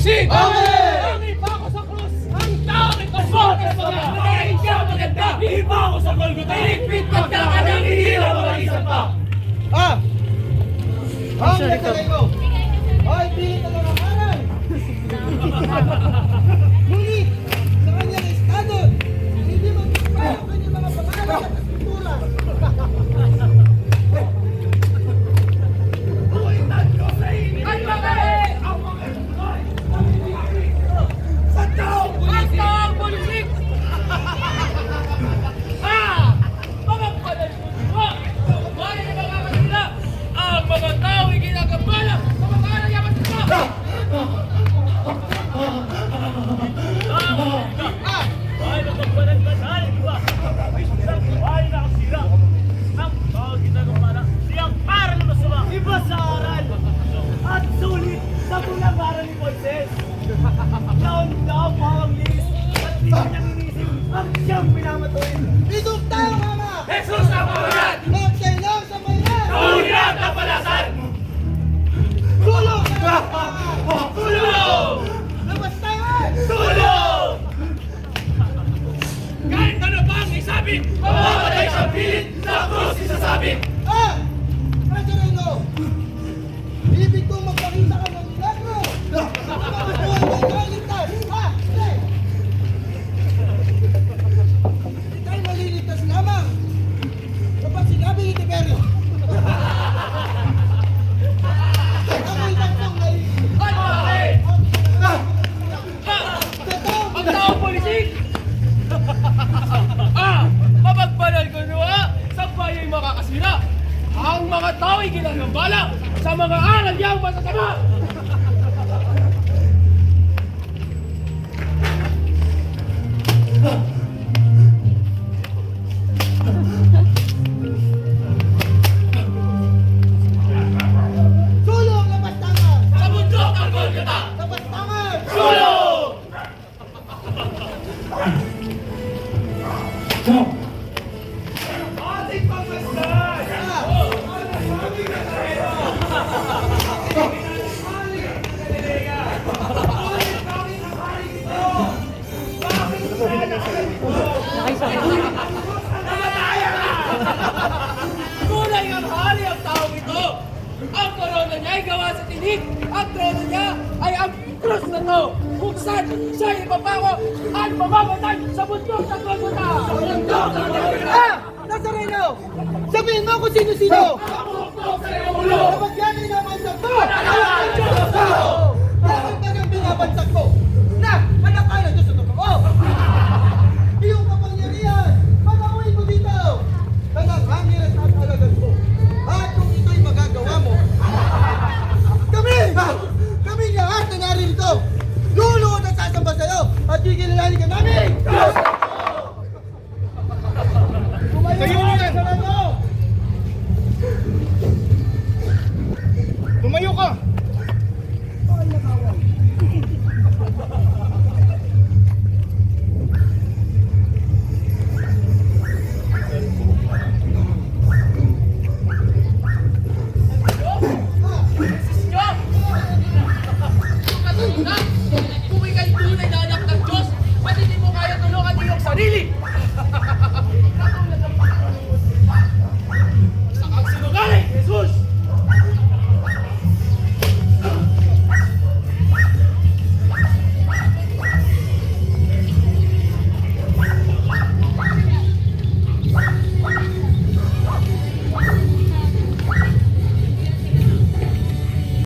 pulisik! Amen! Hangi pa ako sa krus! Ang takot ko sa mga nakain siya maganda! Iba ako sa Golgotha! Iligpit ko ka ka ng ihila mga isa pa! Ang nakalay ko! Ay, pilit na mga kanan! Ngunit, sa kanyang estado, hindi magpapay ang kanyang mga pangalan at kultura. Buwitan ko sa inyo! Ay mga ang mga ay! Sa taong pulisik! Ang taong pulisik! Mga panalpuwa! Wala na mga kasila! Ang mga tao ay ginagambala! Mga kanan yaman sila! Ay, magpagpalan ka sa alin ba? Ay, nakasira! Ang tao ginagambala! Siyang para na masama! Iba sa aral! At sulit sa bulang aral ni Moises! Taon-taon pa ang list at di niyang inisip ang siyang pinamatuin! Itong tao, Mama! Jesus ang pamayan! Nagkailang sa bayan! Tulad na palasan! Tulong! Tulong! Labas tayo! Tulong! Kahit ano pa ang isabi, mamamatay sa pilit sa krus isasabit! Nazareno! Ibig kong magpakita ka ng milagro! Mamabuhay kay kaligtas! Hindi! Hindi tayo maliligtas lamang kapag sinabi ni Tiberio. Ako'y tatlong naiisip. At bakit? Totoo! Ang taong pulisik! Mapagbanal ko nyo sa bayay makakasira! Ang mga tao ay ginagambala sa mga aral niyang masasama! Sulong! Labas tangan! Sa bundok ng Golgotha! Labas tangan! Tulong! Ating pagmasdan! Kulay ang hari ang taong ito! Ang korona niya ay gawa sa tinig! Ang trono niya ay ang krus na to! Kung saan siya ipapako at mamamatay sa bundok ng Golgotha! Sa bundok ng Golgotha! Nazareno! Sabihin mo kung sino-sino! Nakapukpok sa iyong ulo! Kapag yan ay nabansag ko! Pananahan ang Diyos sa tao! Bakit ba nang binabansag ko? Na! Anak ka ng Diyos sa totoo! Iyong kapangyarihan! Panaawin mo dito! Tanang hangin at alagan ko! At kung ito'y magagawa mo, kami lahat na naririto! Luluhod at sasamba sa'yo! At kikilalanin ka namin!